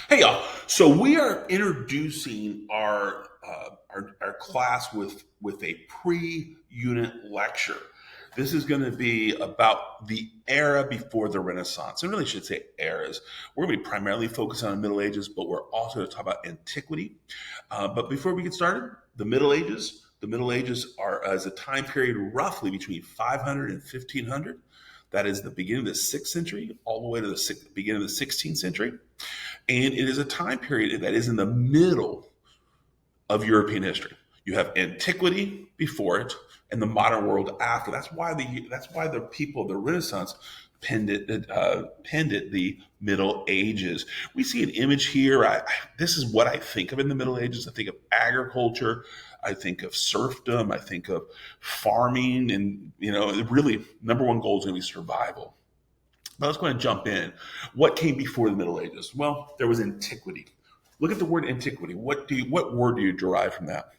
Hey y'all. So we are introducing our class with a pre-unit lecture. This is going to be about the era before the Renaissance. I really should say eras. We're going to be primarily focused on the Middle Ages, but we're also going to talk about antiquity. But before we get started, the Middle Ages. The Middle Ages are as a time period roughly between 500 and 1500. That is the beginning of the 6th century all the way to the beginning of the 16th century. And it is a time period that is in the middle of European history. You have antiquity before it and the modern world after. That's why the people of the Renaissance penned it the Middle Ages. We see an image here. This is what I think of in the Middle Ages. I think of agriculture. I think of serfdom. I think of farming, and really, number one goal is going to be survival. But let's go ahead and jump in. What came before the Middle Ages? Well, there was antiquity. Look at the word antiquity. What word do you derive from that?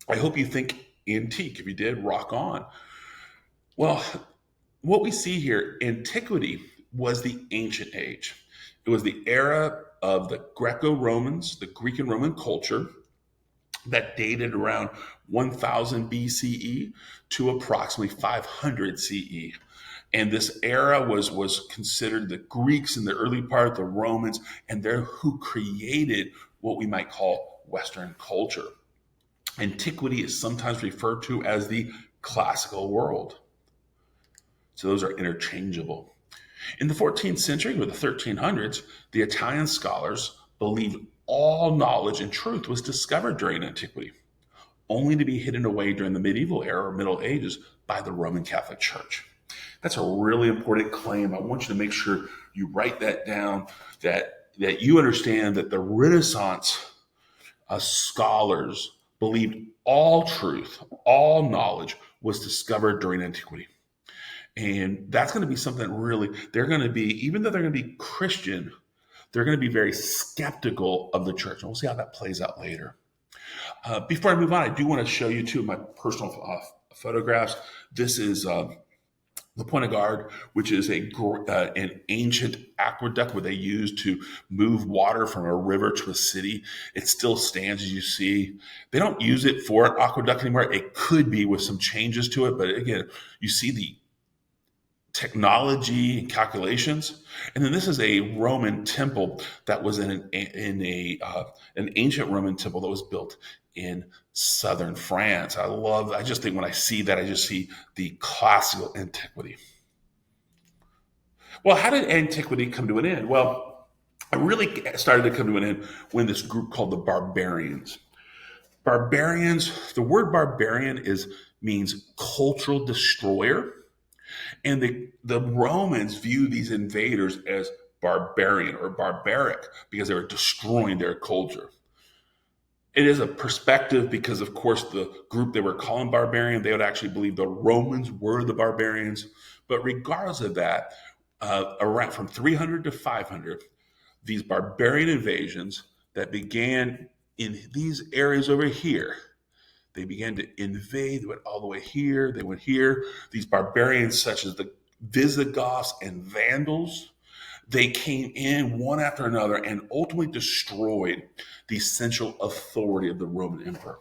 I hope you think antique. If you did, rock on. Well, what we see here, antiquity was the ancient age. It was the era of the Greco-Romans, the Greek and Roman culture that dated around 1000 BCE to approximately 500 CE. And this era was considered the Greeks in the early part, the Romans, and they're who created what we might call Western culture. Antiquity is sometimes referred to as the classical world. So those are interchangeable. In the 14th century or the 1300s, the Italian scholars believed all knowledge and truth was discovered during antiquity, only to be hidden away during the medieval era or Middle Ages by the Roman Catholic Church. That's a really important claim. I want you to make sure you write that down, that you understand that the Renaissance scholars believed all truth, all knowledge was discovered during antiquity. And that's going to be something really, they're going to be, even though they're going to be Christian, they're going to be very skeptical of the church. And we'll see how that plays out later. Before I move on, I do want to show you two of my personal photographs. This is the Point of Guard, which is an ancient aqueduct where they used to move water from a river to a city. It still stands, as you see. They don't use it for an aqueduct anymore. It could be with some changes to it, but again, you see the technology and calculations. And then this is a Roman temple that was an ancient Roman temple that was built in southern France. I just think when I see that, I just see the classical antiquity. Well, how did antiquity come to an end? Well, it really started to come to an end when this group called the barbarians. Barbarians, the word barbarian means cultural destroyer. And the Romans view these invaders as barbarian or barbaric because they were destroying their culture. It is a perspective because, of course, the group they were calling barbarian, they would actually believe the Romans were the barbarians. But regardless of that, around from 300 to 500, these barbarian invasions that began in these areas over here, they began to invade. They went all the way here. They went here. These barbarians, such as the Visigoths and Vandals, they came in one after another and ultimately destroyed the central authority of the Roman Emperor.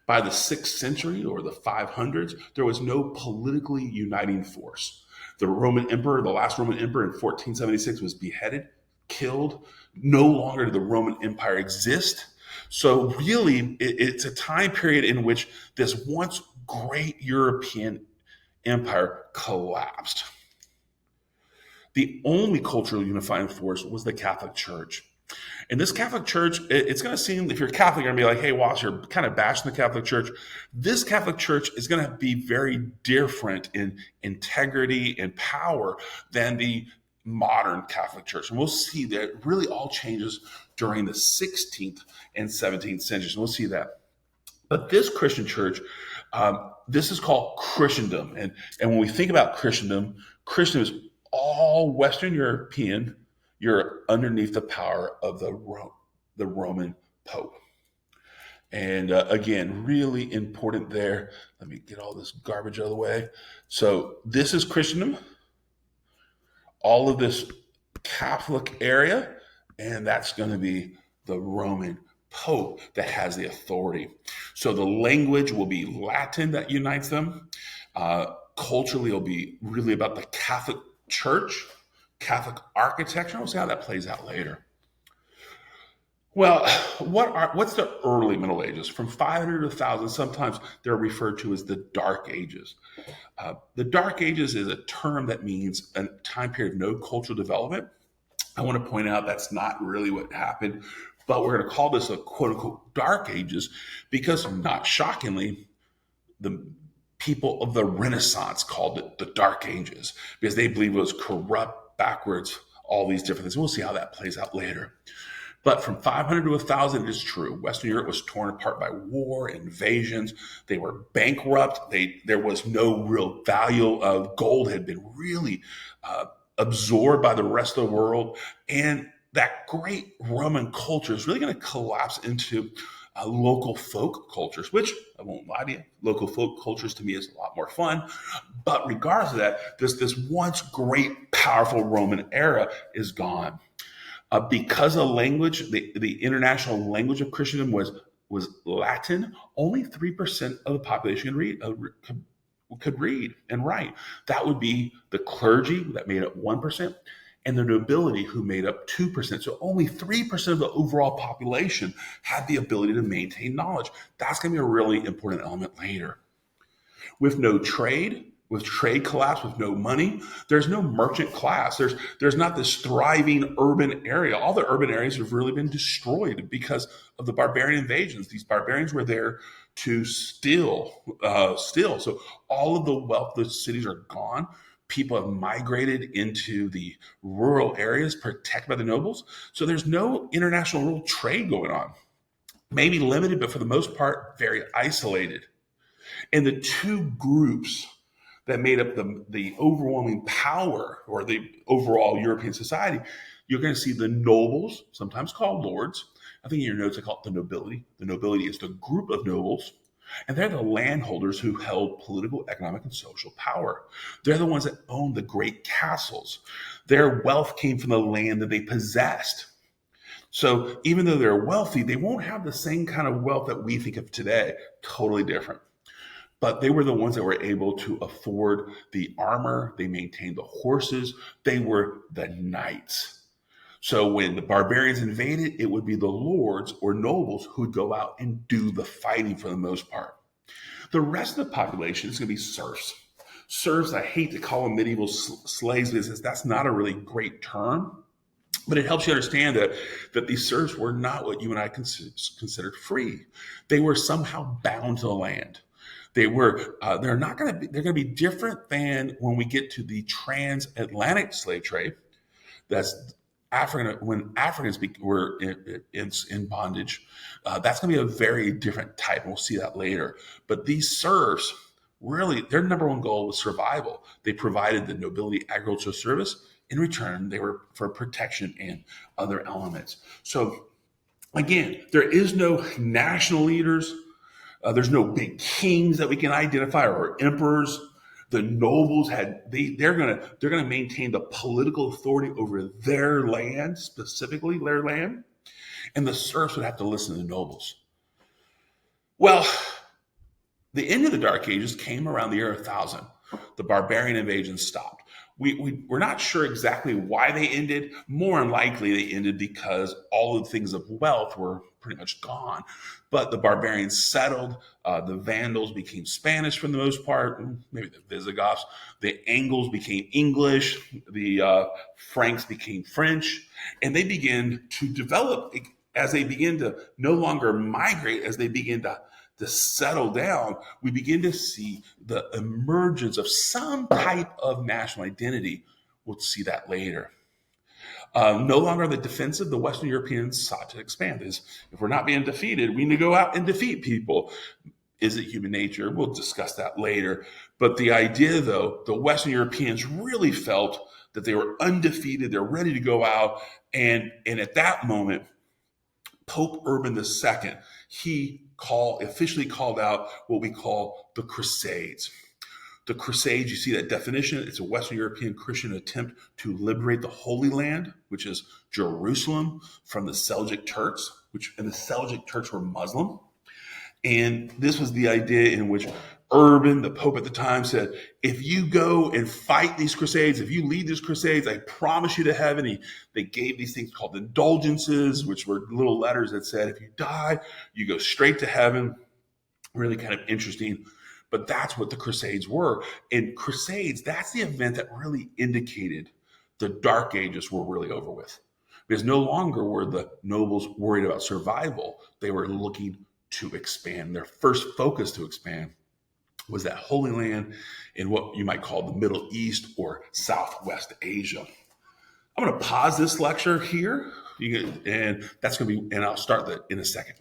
By the 6th century or the 500s, there was no politically uniting force. The Roman Emperor, the last Roman Emperor in 1476, was beheaded, killed. No longer did the Roman Empire exist. So, really, it's a time period in which this once great European empire collapsed. The only cultural unifying force was the Catholic Church. And this Catholic Church, it's going to seem, if you're Catholic, you're going to be like, hey, Wallace, you're kind of bashing the Catholic Church. This Catholic Church is going to be very different in integrity and power than the modern Catholic Church. And we'll see that it really all changes during the 16th and 17th centuries. And we'll see that. But this Christian church, this is called Christendom. And when we think about Christendom, Christendom is all Western European. You're underneath the power of the Roman Pope. And again, really important there. Let me get all this garbage out of the way. So this is Christendom, all of this Catholic area. and that's going to be the Roman Pope that has the authority. So the language will be Latin that unites them. Culturally, it'll be really about the Catholic Church, Catholic architecture. We'll see how that plays out later. Well, what's the early Middle Ages? From 500 to 1000, sometimes they're referred to as the Dark Ages. The Dark Ages is a term that means a time period of no cultural development. I want to point out that's not really what happened, but we're going to call this a quote unquote Dark Ages because, not shockingly, the people of the Renaissance called it the Dark Ages because they believe it was corrupt, backwards, all these different things. We'll see how that plays out later. But from 500 to 1000, it is true. Western Europe was torn apart by war, invasions. They were bankrupt. There was no real value of gold had been really absorbed by the rest of the world. And that great Roman culture is really going to collapse into local folk cultures, which I won't lie to you, local folk cultures to me is a lot more fun. But regardless of that, this once great, powerful Roman era is gone. Because of language, the international language of Christendom was Latin. Only 3% of the population could read and write. That would be the clergy that made up 1%, and the nobility who made up 2%. So only 3% of the overall population had the ability to maintain knowledge. That's going to be a really important element later. With no trade, with trade collapse, with no money, there's no merchant class. There's not this thriving urban area. All the urban areas have really been destroyed because of the barbarian invasions. These barbarians were there to steal. So all of the wealth of the cities are gone. People have migrated into the rural areas protected by the nobles. So there's no international real trade going on. Maybe limited, but for the most part, very isolated. And the two groups that made up the overwhelming power or the overall European society, you're going to see the nobles, sometimes called lords. I think in your notes I call it the nobility. The nobility is the group of nobles, and they're the landholders who held political, economic, and social power. They're the ones that owned the great castles. Their wealth came from the land that they possessed. So even though they're wealthy, they won't have the same kind of wealth that we think of today. Totally different. But they were the ones that were able to afford the armor. They maintained the horses. They were the knights. So when the barbarians invaded, it would be the lords or nobles who would go out and do the fighting for the most part. The rest of the population is going to be serfs. Serfs, I hate to call them medieval slaves because that's not a really great term. But it helps you understand that these serfs were not what you and I considered free. They were somehow bound to the land. They're going to be different than when we get to the transatlantic slave trade. That's when Africans were in bondage. That's going to be a very different type. And we'll see that later. But these serfs, really, their number one goal was survival. They provided the nobility agricultural service. In return, they were for protection and other elements. So again, there is no national leaders. There's no big kings that we can identify or emperors. The nobles they're gonna maintain the political authority over their land, specifically their land, and the serfs would have to listen to the nobles. Well, the end of the Dark Ages came around the year 1000. The barbarian invasion stopped. We're not sure exactly why they ended. More than likely, they ended because all of the things of wealth were pretty much gone. But the barbarians settled. The Vandals became Spanish for the most part, maybe the Visigoths. The Angles became English. The Franks became French. And they began to develop as they begin to no longer migrate, as they begin to settle down, we begin to see the emergence of some type of national identity. We'll see that later. No longer on the defensive, the Western Europeans sought to expand. If we're not being defeated, we need to go out and defeat people. Is it human nature? We'll discuss that later. But the idea, though, the Western Europeans really felt that they were undefeated. They're ready to go out. And at that moment, Pope Urban II, he officially called out what we call the Crusades. The Crusades, you see that definition. It's a Western European Christian attempt to liberate the Holy Land, which is Jerusalem, from the Seljuk Turks, and the Seljuk Turks were Muslim. And this was the idea in which Urban, the Pope at the time, said, if you go and fight these crusades, if you lead these crusades, I promise you to heaven. They gave these things called indulgences, which were little letters that said, if you die, you go straight to heaven. Really kind of interesting. But that's what the crusades were. And crusades, that's the event that really indicated the Dark Ages were really over with. Because no longer were the nobles worried about survival. They were looking to expand. Their first focus to expand was that Holy Land in what you might call the Middle East or Southwest Asia. I'm going to pause this lecture here, and that's going to be, and I'll start that in a second.